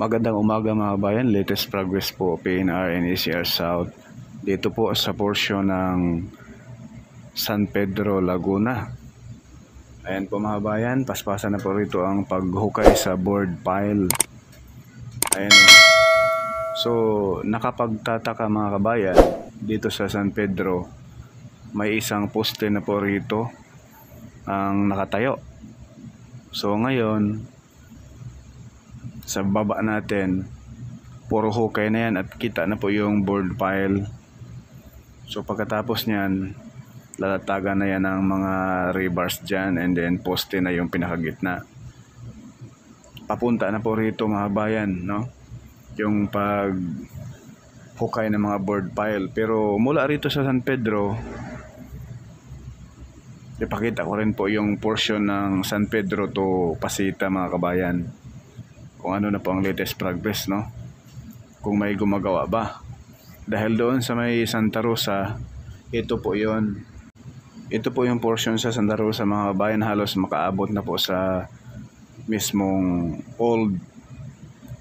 Magandang umaga mga bayan, latest progress po PNR and ECR South dito po sa portion ng San Pedro, Laguna. Ayan po mga bayan, paspasan na po rito ang paghukay sa board pile. Ayan o. So nakapagtataka mga kabayan, dito sa San Pedro may isang poste na po rito ang nakatayo. So ngayon sa baba natin, puro hukay na yan at kita na po yung board pile. So pagkatapos nyan, lalatagan na yan ng mga rebars dyan, and then poste na yung pinakagitna. Papunta na po rito mga bayan, no? Yung pag hukay ng mga board pile. Pero mula rito sa San Pedro, ipakita ko rin po yung portion ng San Pedro to Pasita mga kabayan, kung ano na po ang latest progress, no? Kung may gumagawa ba. Dahil doon sa may Santa Rosa, ito po yon. Ito po yung portion sa Santa Rosa mga kabayan, halos makaabot na po sa mismong old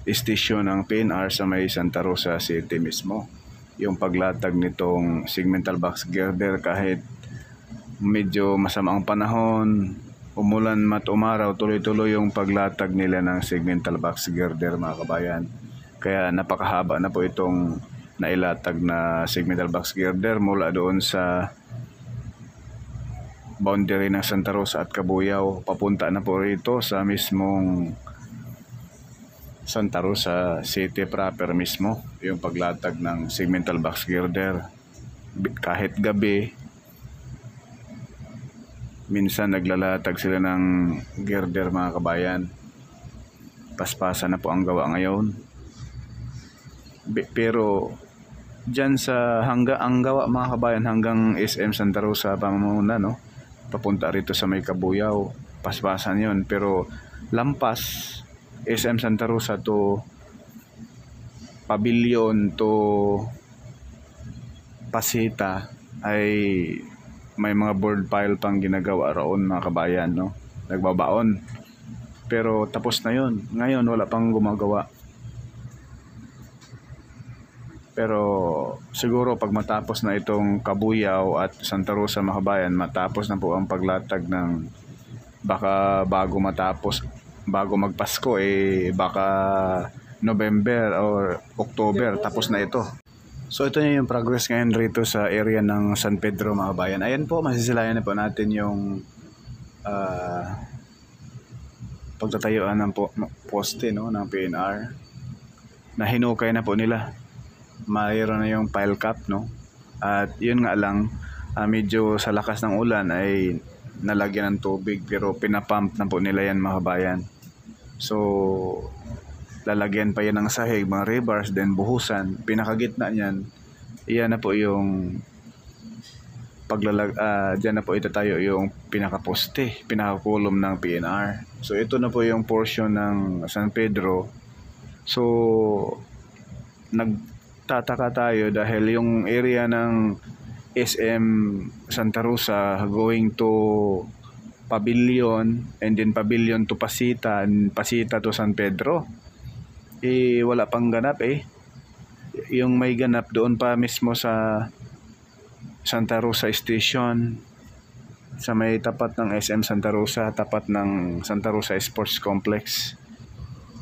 station ng PNR sa may Santa Rosa City mismo. Yung paglatag nitong segmental box girder, kahit medyo masama ang panahon, umulan mat umaraw, tuloy-tuloy yung paglatag nila ng segmental box girder mga kabayan. Kaya napakahaba na po itong nailatag na segmental box girder mula doon sa boundary ng Santa Rosa at Cabuyao. Papunta na po rito sa mismong Santa Rosa City proper mismo, yung paglatag ng segmental box girder. Kahit gabi, minsan naglalatag sila ng girder mga kabayan. Paspasan na po ang gawa ngayon. Pero dyan sa ang gawa mga kabayan hanggang SM Santa Rosa pa muna, no? Papunta rito sa may Cabuyao, paspasan yon. Pero lampas SM Santa Rosa to Pavilion to Pasita ay may mga board pile pang ginagawa roon mga kabayan, no? Nagbabaon. Pero tapos na yon. Ngayon wala pang gumagawa. Pero siguro pag matapos na itong Cabuyao at Santa Rosa mga kabayan, matapos na po ang paglatag ng, baka bago magpasko baka November or October tapos na ito. So ito na yung progress ngayon rito sa area ng San Pedro mga kabayan. Ayan po, masisilayan na po natin yung pagtatayuan ng poste, no, ng PNR na hinukay na po nila. Mayroon na yung pile cap, no? At yun nga lang, medyo sa lakas ng ulan ay nalagyan ng tubig, pero pinapump na po nila yan mga kabayan. So lalagyan pa yan ng sahig, mga rebars, then buhusan. Pinakagitna niyan, iyan na po yung dyan na po itatayo yung pinakaposte, pinakakulom ng PNR. So ito na po yung portion ng San Pedro. So nagtataka tayo dahil yung area ng SM Santa Rosa going to Pavilion, and then Pavilion to Pasita, and Pasita to San Pedro, wala pang ganap. Yung may ganap doon pa mismo sa Santa Rosa Station, sa may tapat ng SM Santa Rosa, tapat ng Santa Rosa Sports Complex.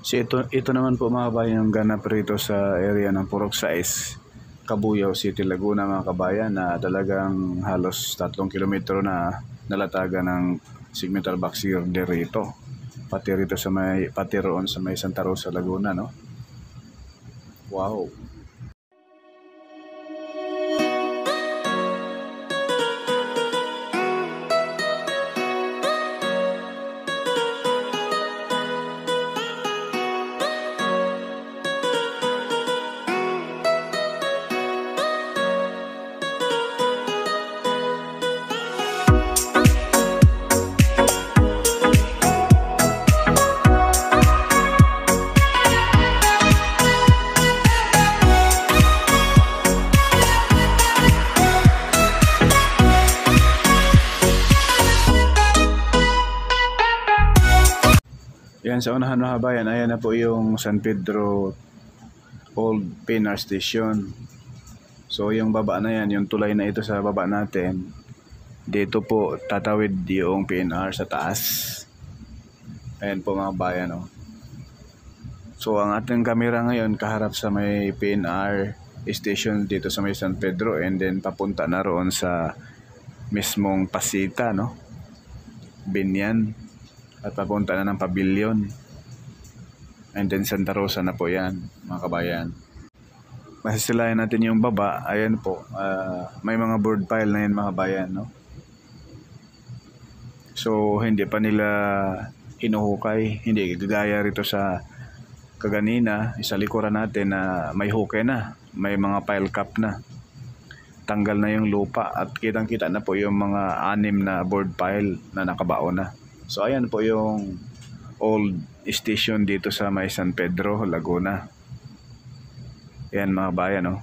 So ito naman po mga kabayan yung ganap rito sa area ng Purok 6, Cabuyao City, Laguna mga kabayan, na talagang halos 3 kilometro na nalatagan ng segmental box girder rito. Pati roon sa may Santa Rosa, Laguna, no? Wow. Ayan, sa unahan mga kabayan, ayan na po yung San Pedro Old PNR Station. So yung baba na yan, yung tulay na ito sa baba natin, dito po tatawid yung PNR sa taas. Ayan po mga kabayan, oh. So ang ating camera ngayon kaharap sa may PNR station dito sa may San Pedro, and then papunta na roon sa mismong Pasita, no? Binyan, at papunta na ng Pavilion, and then Santa Rosa na po yan mga kabayan. Masisilayan natin yung baba. Ayan po, may mga board pile na yan mga kabayan, no? So hindi pa nila hinuhukay, hindi gagaya rito sa kaganina, sa likuran natin na may hukay na, may mga pile cap na, tanggal na yung lupa at kitang kita na po yung mga 6 na board pile na nakabaon na. So ayan po yung old station dito sa may San Pedro, Laguna. Ayan mga bayan, no?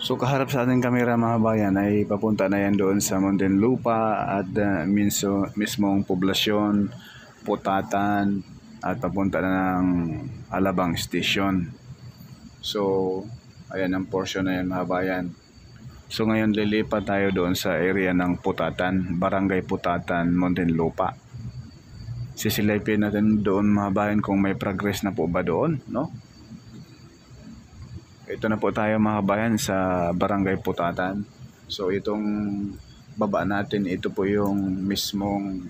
So kaharap sa ating kamera mga bayan ay papunta na yan doon sa Muntinlupa at mismong poblasyon, Putatan, at papunta na ng Alabang Station. So ayan ang portion na yan mga bayan. So ngayon lilipat tayo doon sa area ng Putatan, Barangay Putatan, Muntinlupa. Sisilipin natin doon mga bayan kung may progress na po ba doon, no? Ito na po tayo mga bayan sa Barangay Putatan. So itong baba natin, ito po yung mismong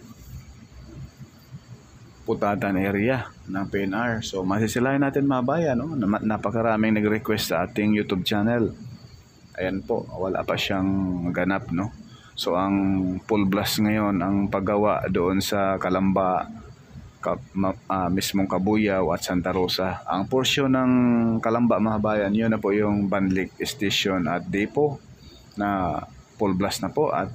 Putatan area ng PNR. So masisilayan natin mga bayan, no? Napakaraming nag-request sa ating YouTube channel. Ayan po, wala pa siyang ganap, no? So ang full blast ngayon ang paggawa doon sa Calamba, mismong Cabuyao at Santa Rosa. Ang porsyon ng Calamba mga bayan, yun na po yung Banlik Station at Depot na full blast na po, at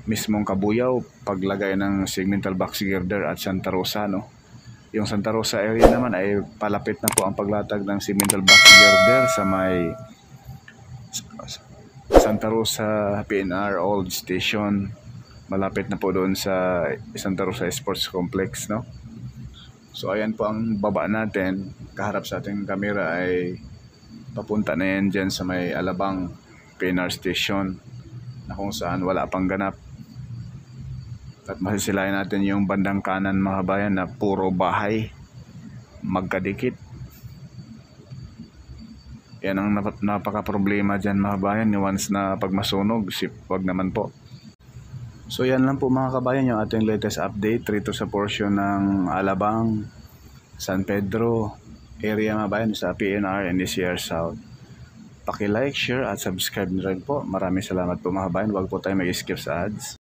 mismong Kabuyaw, paglagay ng segmental box girder at Santa Rosa, no? Yung Santa Rosa area naman ay palapit na po ang paglatag ng segmental box girder sa may Santa Rosa PNR Old Station. Malapit na po doon sa Santa Rosa Sports Complex, no? So ayan po ang baba natin. Kaharap sa ating camera ay papunta na yan dyan sa may Alabang PNR Station, na kung saan wala pang ganap. At masisilayan natin yung bandang kanan, mga kabayan, na puro bahay magkadikit. Yan ang napaka problema dyan, mga kabayan. Once na pag masunog, wag naman po. So yan lang po, mga kabayan, yung ating latest update rito sa portion ng Alabang, San Pedro area, mga kabayan, sa PNR and NCR South. Paki-like, share at subscribe na rin po. Maraming salamat po, mga kabayan. Huwag po tayo mag-skip sa ads.